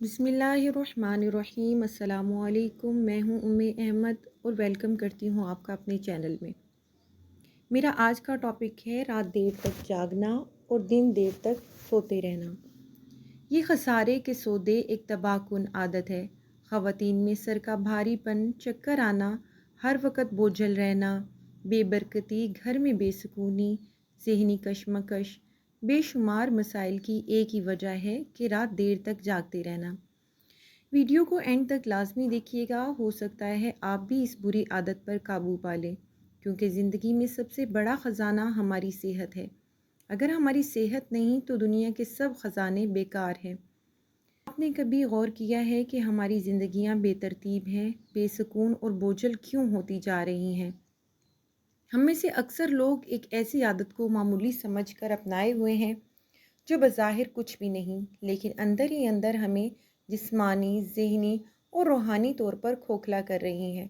बिस्मिल्लाहिर्रहमानिर्रहीम। अस्सलामुअलैकुम। मैं हूँ उम्मे अहमद और वेलकम करती हूँ आपका अपने चैनल में। मेरा आज का टॉपिक है रात देर तक जागना और दिन देर तक सोते रहना। ये खसारे के सौदे एक तबाहकुन आदत है। ख़वातीन में सर का भारीपन, चक्कर आना, हर वक्त बोझल रहना, बेबरकती, घर में बेसुकूनी, ज़हनी कशमकश, बेशुमार मसाइल की एक ही वजह है कि रात देर तक जागते रहना। वीडियो को एंड तक लाजमी देखिएगा, हो सकता है आप भी इस बुरी आदत पर काबू पा लें, क्योंकि ज़िंदगी में सबसे बड़ा ख़जाना हमारी सेहत है। अगर हमारी सेहत नहीं तो दुनिया के सब ख़जाने बेकार हैं। आपने कभी गौर किया है कि हमारी ज़िंदगियां बेतरतीब हैं, बेसुकून और बोझल क्यों होती जा रही हैं? हम में से अक्सर लोग एक ऐसी आदत को मामूली समझकर अपनाए हुए हैं जो बज़ाहिर कुछ भी नहीं, लेकिन अंदर ही अंदर हमें जिस्मानी, ज़हनी और रूहानी तौर पर खोखला कर रही हैं।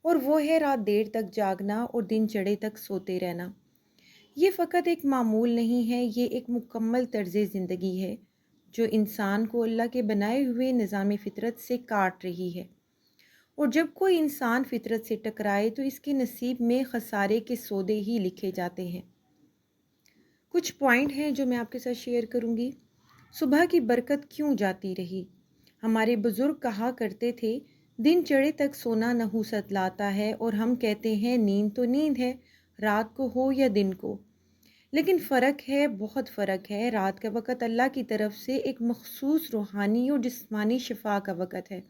और वो है रात देर तक जागना और दिन चढ़े तक सोते रहना। ये फ़कत एक मामूल नहीं है, ये एक मुकम्मल तर्ज़ ज़िंदगी है जो इंसान को अल्लाह के बनाए हुए निज़ाम फ़ितरत से काट रही है। और जब कोई इंसान फ़ितरत से टकराए तो इसके नसीब में खसारे के सौदे ही लिखे जाते हैं। कुछ पॉइंट हैं जो मैं आपके साथ शेयर करूंगी। सुबह की बरकत क्यों जाती रही? हमारे बुज़ुर्ग कहा करते थे, दिन चढ़े तक सोना नहूसत लाता है, और हम कहते हैं नींद तो नींद है, रात को हो या दिन को। लेकिन फ़र्क है, बहुत फ़र्क है। रात का वक़्त अल्लाह की तरफ से एक मखसूस रूहानी और जिस्मानी शिफा का वक़्त है।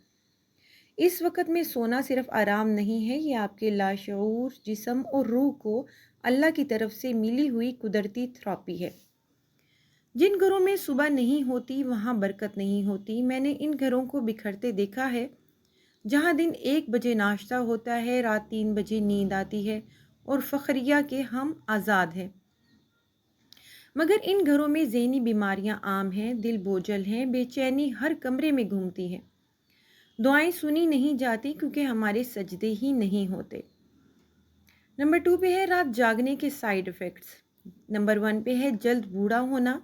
इस वक़्त में सोना सिर्फ आराम नहीं है, ये आपके लाशऊर जिस्म और रूह को अल्लाह की तरफ से मिली हुई कुदरती थेरेपी है। जिन घरों में सुबह नहीं होती वहाँ बरकत नहीं होती। मैंने इन घरों को बिखरते देखा है जहाँ दिन 1 बजे नाश्ता होता है, रात 3 बजे नींद आती है और फ़ख्रिया के हम आज़ाद हैं। मगर इन घरों में ज़हनी बीमारियाँ आम हैं, दिल बोझल हैं, बेचैनी हर कमरे में घूमती है। दुआएं सुनी नहीं जाती क्योंकि हमारे सजदे ही नहीं होते। नंबर 2 पे है रात जागने के साइड इफ़ेक्ट्स। नंबर 1 पे है जल्द बूढ़ा होना,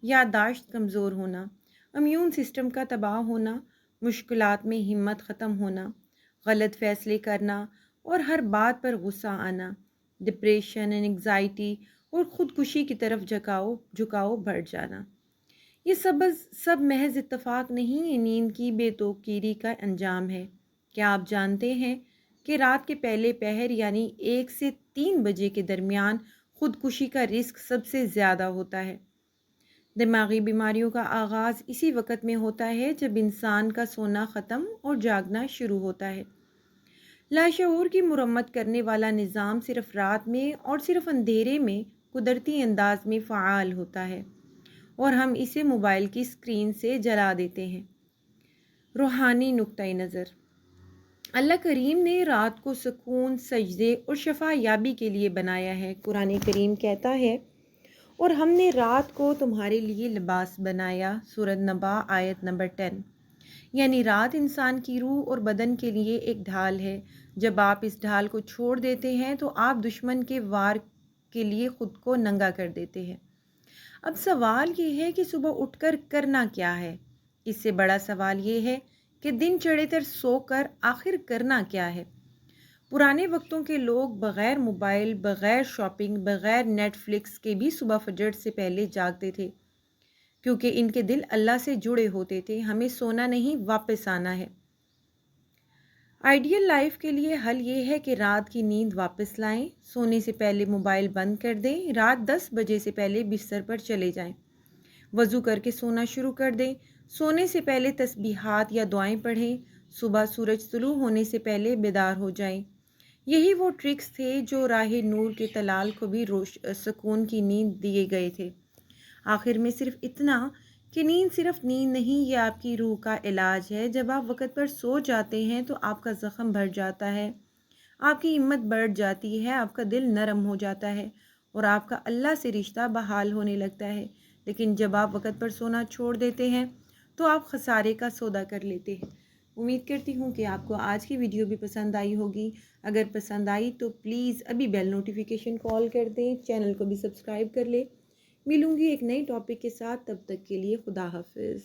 याददाश्त कमज़ोर होना, इम्यून सिस्टम का तबाह होना, मुश्किलात में हिम्मत ख़त्म होना, गलत फ़ैसले करना और हर बात पर गुस्सा आना, डिप्रेशन, एंग्जाइटी और ख़ुदकुशी की तरफ झुकाव बढ़ जाना। ये सब महज इत्तेफाक नहीं, ये नींद की बेतौकीरी का अंजाम है। क्या आप जानते हैं कि रात के पहले पहर यानी 1 से 3 बजे के दरमियान खुदकुशी का रिस्क सबसे ज़्यादा होता है। दिमागी बीमारियों का आगाज़ इसी वक्त में होता है जब इंसान का सोना ख़त्म और जागना शुरू होता है। लाशऊर की मुरम्मत करने वाला निज़ाम सिर्फ रात में और सिर्फ अंधेरे में कुदरती अंदाज में फ़आल होता है और हम इसे मोबाइल की स्क्रीन से जला देते हैं। रूहानी नुक्ता नज़र। अल्लाह करीम ने रात को सुकून, सजदे और शफा याबी के लिए बनाया है। कुरान करीम कहता है, और हमने रात को तुम्हारे लिए लिबास बनाया। सूरत नबा आयत नंबर 10। यानी रात इंसान की रूह और बदन के लिए एक ढाल है। जब आप इस ढाल को छोड़ देते हैं तो आप दुश्मन के वार के लिए ख़ुद को नंगा कर देते हैं। अब सवाल ये है कि सुबह उठकर करना क्या है। इससे बड़ा सवाल ये है कि दिन चढ़े तर सोकर आखिर करना क्या है। पुराने वक्तों के लोग बग़ैर मोबाइल, बग़ैर शॉपिंग, बग़ैर नेटफ्लिक्स के भी सुबह फजर से पहले जागते थे, क्योंकि इनके दिल अल्लाह से जुड़े होते थे। हमें सोना नहीं, वापस आना है। आइडियल लाइफ के लिए हल ये है कि रात की नींद वापस लाएं। सोने से पहले मोबाइल बंद कर दें। रात 10 बजे से पहले बिस्तर पर चले जाएं। वज़ू करके सोना शुरू कर दें। सोने से पहले तस्बीहात या दुआएं पढ़ें। सुबह सूरज तुलू होने से पहले बेदार हो जाएं। यही वो ट्रिक्स थे जो राह नूर के तलाल को भी सुकून की नींद दिए गए थे। आखिर में सिर्फ इतना कि नींद सिर्फ नींद नहीं, ये आपकी रूह का इलाज है। जब आप वक़्त पर सो जाते हैं तो आपका ज़ख़म भर जाता है, आपकी हिम्मत बढ़ जाती है, आपका दिल नरम हो जाता है और आपका अल्लाह से रिश्ता बहाल होने लगता है। लेकिन जब आप वक़्त पर सोना छोड़ देते हैं तो आप खसारे का सौदा कर लेते हैं। उम्मीद करती हूँ कि आपको आज की वीडियो भी पसंद आई होगी। अगर पसंद आई तो प्लीज़ अभी बेल नोटिफिकेशन कॉल कर दें, चैनल को भी सब्सक्राइब कर लें। मिलूँगी एक नई टॉपिक के साथ, तब तक के लिए खुदा हाफिज़।